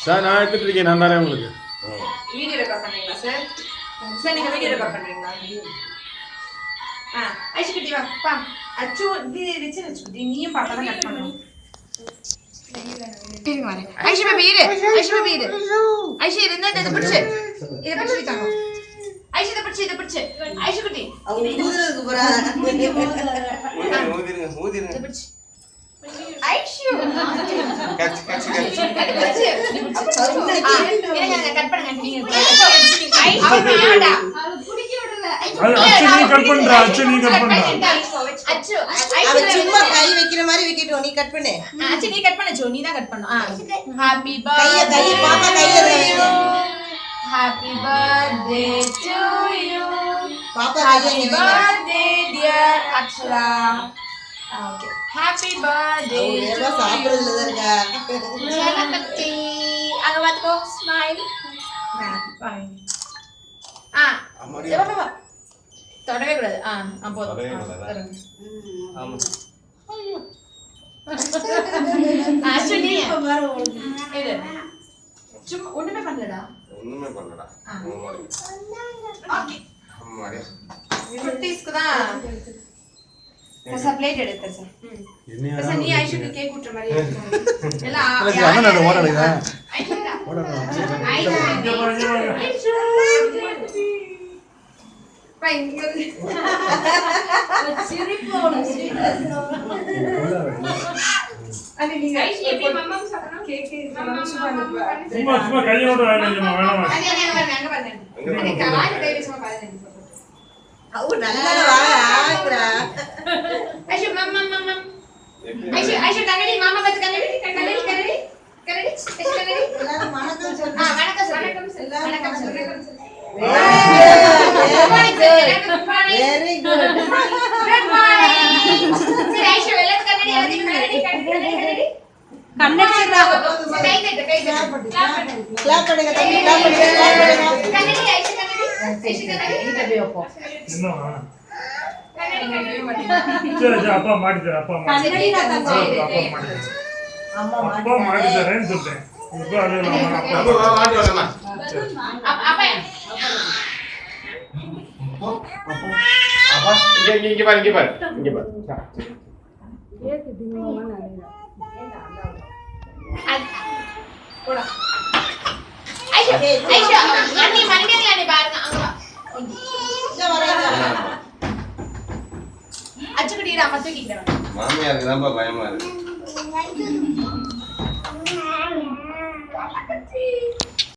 Sir நான் எடுத்துட்டு இருக்கேன், நான் தரேன் உங்களுக்கு. வீடியோ ரெக்கார்ட் பண்றீங்களா சார்? சார் நீங்க வீடியோ ரெக்கார்ட் பண்றீங்களா? ஐஷு குட்டி வா பா. அச்சு இது வெச்சு நீயும் பாப்பா தான் கட் பண்ணணும். இருங்க வரேன். ஐஷு பேபி இரு. ஐஷு பேபி இரு. ஐஷு இருந்தா இத பிடிச்சு. இத பிடிச்சு தாங்க. ஐஷு இத பிடிச்சு. ஐஷு குட்டி. ஊதுறதுக்கு போறா. ஊதிருங்க. இத பிடிச்சு. ஐஷு. கட். இருங்க கட் பண்ணுங்க நீங்க. ஐஷு வேடா. அது குடிக்க விடல. அச்சு நீ கட் பண்றா. அச்சு அவ சும்மா கை வைக்கிற மாதிரி வைக்கட்டும். நீ கட் பண்ணு. அச்சு நீ கட் பண்ணு. ஜோ நீ தான் கட் பண்ணனும். Happy birthday. கைய பாப்பா கையில வைங்க. Happy birthday to you. பாப்பா Happy birthday dear Akshara. Okay. Happy birthday. ஏவா சாப்பிடுறதுல தான் இருக்கா. ஜனபதி. அங்க பாத்துக்கோ ஸ்மைல். fine. வா. தொடவே கூடாது. போதும். ஆமா. ஆக்சுவலி இது சும்மா ஒண்ணுமே பண்ணலடா. ஓகே. அம்மாடி. குட்டீஸ்க்கு தான் சார் பிளேட் எடுத்து சார். சார் நீ ஐஷுக்கு கேக் ஊட்ற மாதிரி எல்லாம் அண்ணனோட ஓடலையா? சும்மா கையோட நல்லா வாங்குறா. ஐஷு மாமா ஐஷு கண்ணடி மாமா பார்த்து கண்ணடி எல்லாரும் வணக்கம் சொல்லுங்க. வணக்கம் சொல்லு. Very good. Good morning. சரி ஐஷு வெள்ளை கண்ணடி எழுதி கண்ணடி கண்ணடி கை தட்டு கிளாப் பண்ணுங்க. கிளாப் பண்ணுங்க தம்பி, கிளாப் பண்ணுங்க. கண்ணடி ஐஷு கண்ணடி இத போயப்போ என்னவா? கண்ணடி சரி அப்பா மாட்டி தர. அப்பா மாட்டி கண்ணடி நான் தந்தேன். அம்மா அப்பா மாட்டி தரேன்னு சொல்றேன். இப்போ அது அப்பா மாட்டி வரமா. அப்பா அப்பா இங்க பாரு. போடா. ஐஷு அண்ணி மணிமேகலை அண்ணி பாருங்க அங்க வா. இங்க வரேன். அச்சுக்குடி அம்மா தூக்கிக்கிறேன். மாமியாருக்கு தான் பயமா இருக்கு.